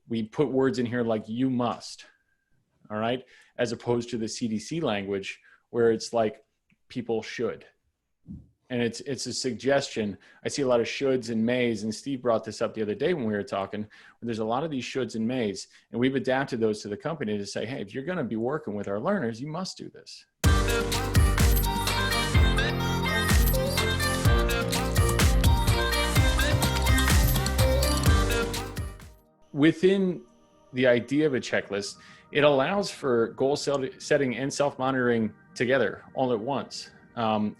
we put words in here like "you must," all right, as opposed to the CDC language where it's like people should. And it's a suggestion. I see a lot of shoulds and mays, and Steve brought this up the other day when we were talking, where there's a lot of these shoulds and mays, and we've adapted those to the company to say, hey, if you're going to be working with our learners, you must do this. Within the idea of a checklist, it allows for goal setting and self-monitoring together all at once.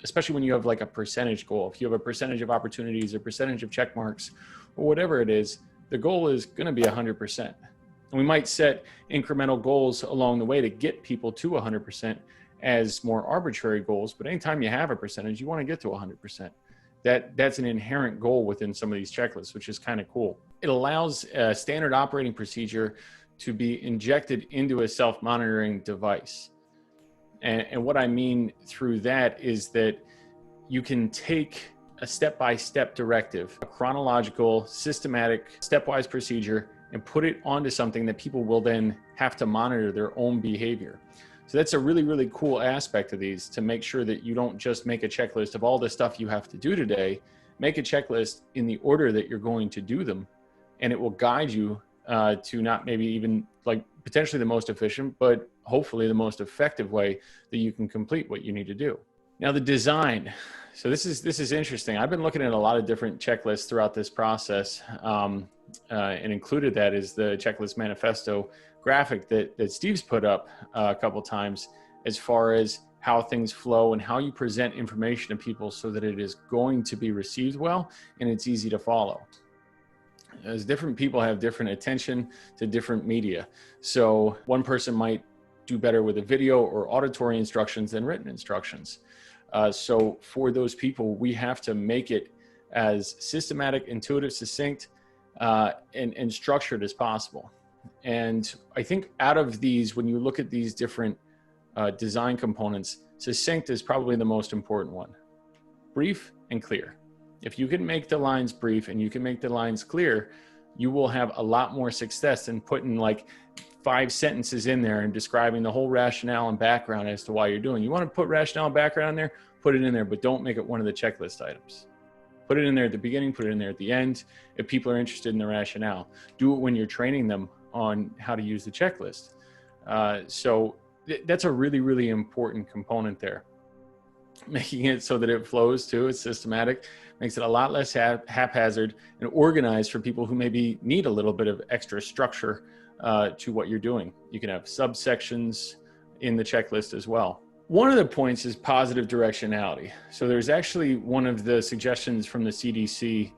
Especially when you have like a percentage goal. If you have a percentage of opportunities or percentage of check marks or whatever it is, the goal is going to be 100%. And we might set incremental goals along the way to get people to 100% as more arbitrary goals. But anytime you have a percentage, you want to get to 100%. That's an inherent goal within some of these checklists, which is kind of cool. It allows a standard operating procedure to be injected into a self-monitoring device. And what I mean through that is that you can take a step-by-step directive, a chronological, systematic, stepwise procedure, and put it onto something that people will then have to monitor their own behavior. So that's a really, really cool aspect of these, to make sure that you don't just make a checklist of all the stuff you have to do today. Make a checklist in the order that you're going to do them, and it will guide you to not maybe even like potentially the most efficient, but hopefully the most effective way that you can complete what you need to do. Now the design. So this is interesting. I've been looking at a lot of different checklists throughout this process, and included that is the checklist manifesto graphic that Steve's put up a couple times, as far as how things flow and how you present information to people so that it is going to be received well and it's easy to follow. As different people have different attention to different media. So one person might do better with a video or auditory instructions than written instructions. So for those people, we have to make it as systematic, intuitive, succinct, and structured as possible. And I think out of these, when you look at these different design components, succinct is probably the most important one. Brief and clear. If you can make the lines brief and you can make the lines clear, you will have a lot more success than putting like 5 sentences in there and describing the whole rationale and background as to why you're doing. You want to put rationale and background in there, put it in there, but don't make it one of the checklist items. Put it in there at the beginning, put it in there at the end. If people are interested in the rationale, do it when you're training them on how to use the checklist. So that's a really, really important component there. Making it so that it flows too, it's systematic, makes it a lot less haphazard and organized for people who maybe need a little bit of extra structure to what you're doing. You can have subsections in the checklist as well. One of the points is positive directionality. So there's actually one of the suggestions from the CDC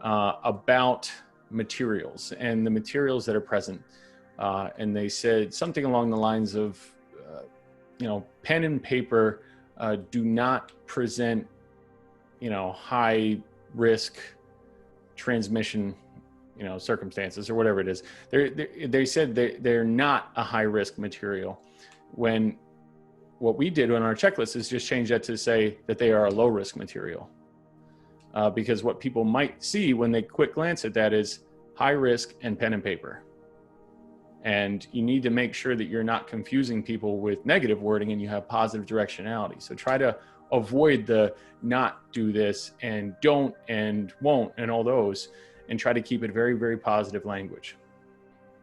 about materials and the materials that are present. And they said something along the lines of, pen and paper do not present, high risk transmission, circumstances or whatever it is. They said they're not a high risk material, when what we did on our checklist is just change that to say that they are a low risk material. Because what people might see when they quick glance at that is high risk and pen and paper. And you need to make sure that you're not confusing people with negative wording and you have positive directionality. So try to avoid the not do this and don't and won't and all those, and try to keep it very, very positive language.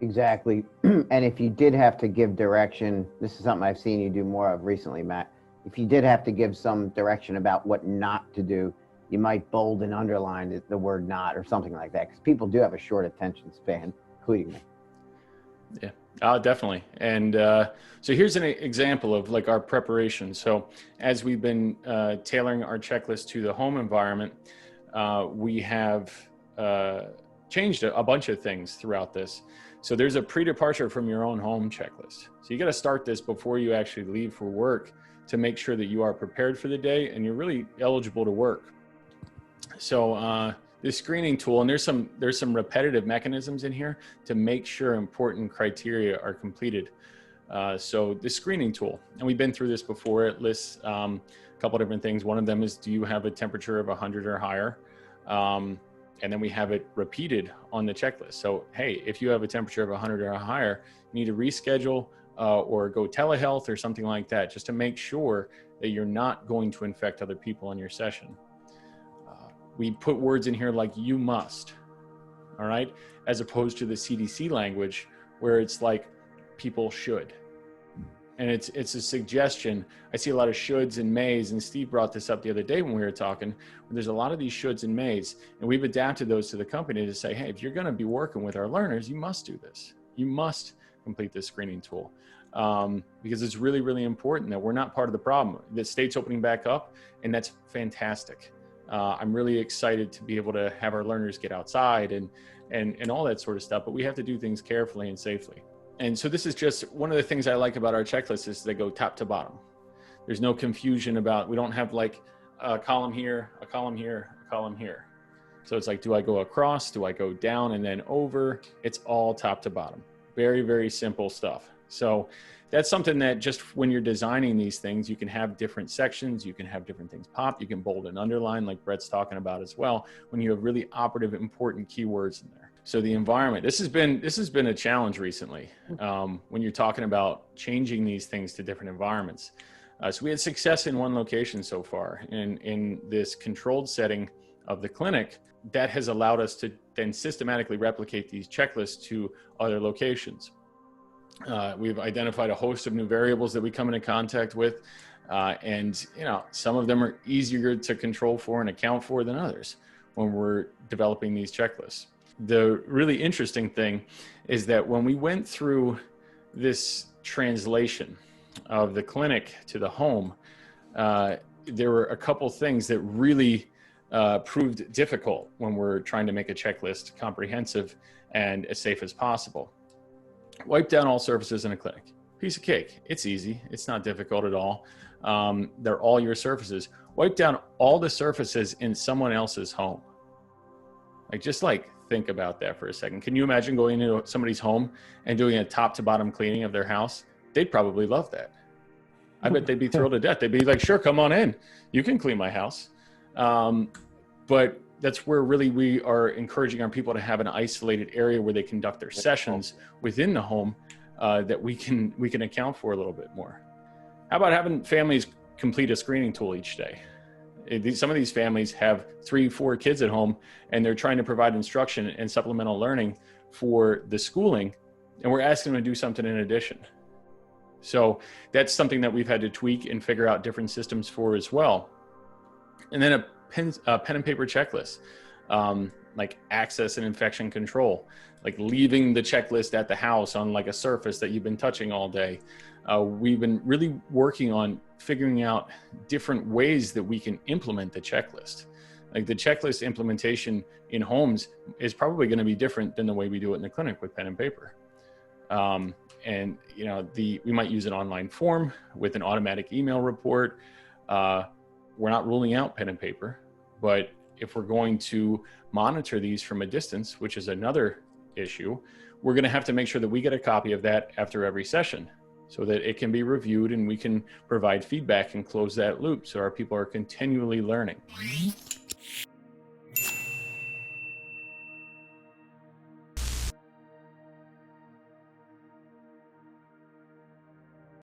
Exactly. And if you did have to give direction, this is something I've seen you do more of recently, Matt. If you did have to give some direction about what not to do, you might bold and underline the word not or something like that, because people do have a short attention span, including me. Yeah, definitely. And so here's an example of like our preparation. So as we've been tailoring our checklist to the home environment, we have changed a bunch of things throughout this. So there's a pre-departure from your own home checklist. So you got to start this before you actually leave for work to make sure that you are prepared for the day and you're really eligible to work. So this screening tool, and there's some repetitive mechanisms in here to make sure important criteria are completed. So the screening tool, and we've been through this before, it lists a couple different things. One of them is, do you have a temperature of 100 or higher? And then we have it repeated on the checklist. So, hey, if you have a temperature of 100 or higher, you need to reschedule or go telehealth or something like that, just to make sure that you're not going to infect other people in your session. We put words in here like "you must," all right, as opposed to the CDC language where it's like people should. And it's a suggestion. I see a lot of shoulds and mays, and Steve brought this up the other day when we were talking. There's a lot of these shoulds and mays, and we've adapted those to the company to say, hey, if you're going to be working with our learners, you must do this. You must complete this screening tool, because it's really, really important that we're not part of the problem. The state's opening back up, and that's fantastic. I'm really excited to be able to have our learners get outside and all that sort of stuff, but we have to do things carefully and safely. And so this is just one of the things I like about our checklist is they go top to bottom. There's no confusion about, we don't have like a column here, a column here, a column here. So it's like, do I go across? Do I go down and then over? It's all top to bottom. Very, very simple stuff. So that's something that just when you're designing these things, you can have different sections, you can have different things pop, you can bold and underline like Brett's talking about as well, when you have really operative, important keywords in there. So the environment, this has been a challenge recently when you're talking about changing these things to different environments. So we had success in one location so far in this controlled setting of the clinic that has allowed us to then systematically replicate these checklists to other locations. We've identified a host of new variables that we come into contact with, and some of them are easier to control for and account for than others when we're developing these checklists. The really interesting thing is that when we went through this translation of the clinic to the home, there were a couple things that really proved difficult when we're trying to make a checklist comprehensive and as safe as possible. Wipe down all surfaces in a clinic. Piece of cake. It's easy. It's not difficult at all. They're all your surfaces. Wipe down all the surfaces in someone else's home. Just think about that for a second. Can you imagine going into somebody's home and doing a top to bottom cleaning of their house? They'd probably love that. I bet they'd be thrilled to death. They'd be like, sure, come on in. You can clean my house. But that's where really we are encouraging our people to have an isolated area where they conduct their sessions within the home that we can account for a little bit more. How about having families complete a screening tool each day? Some of these families have 3-4 kids at home, and they're trying to provide instruction and supplemental learning for the schooling, and we're asking them to do something in addition. So that's something that we've had to tweak and figure out different systems for as well. And then a pen and paper checklist, like access and infection control, like leaving the checklist at the house on like a surface that you've been touching all day. We've been really working on figuring out different ways that we can implement the checklist. Like the checklist implementation in homes is probably going to be different than the way we do it in the clinic with pen and paper. And we might use an online form with an automatic email report. We're not ruling out pen and paper, but if we're going to monitor these from a distance, which is another issue, we're going to have to make sure that we get a copy of that after every session so that it can be reviewed and we can provide feedback and close that loop so our people are continually learning.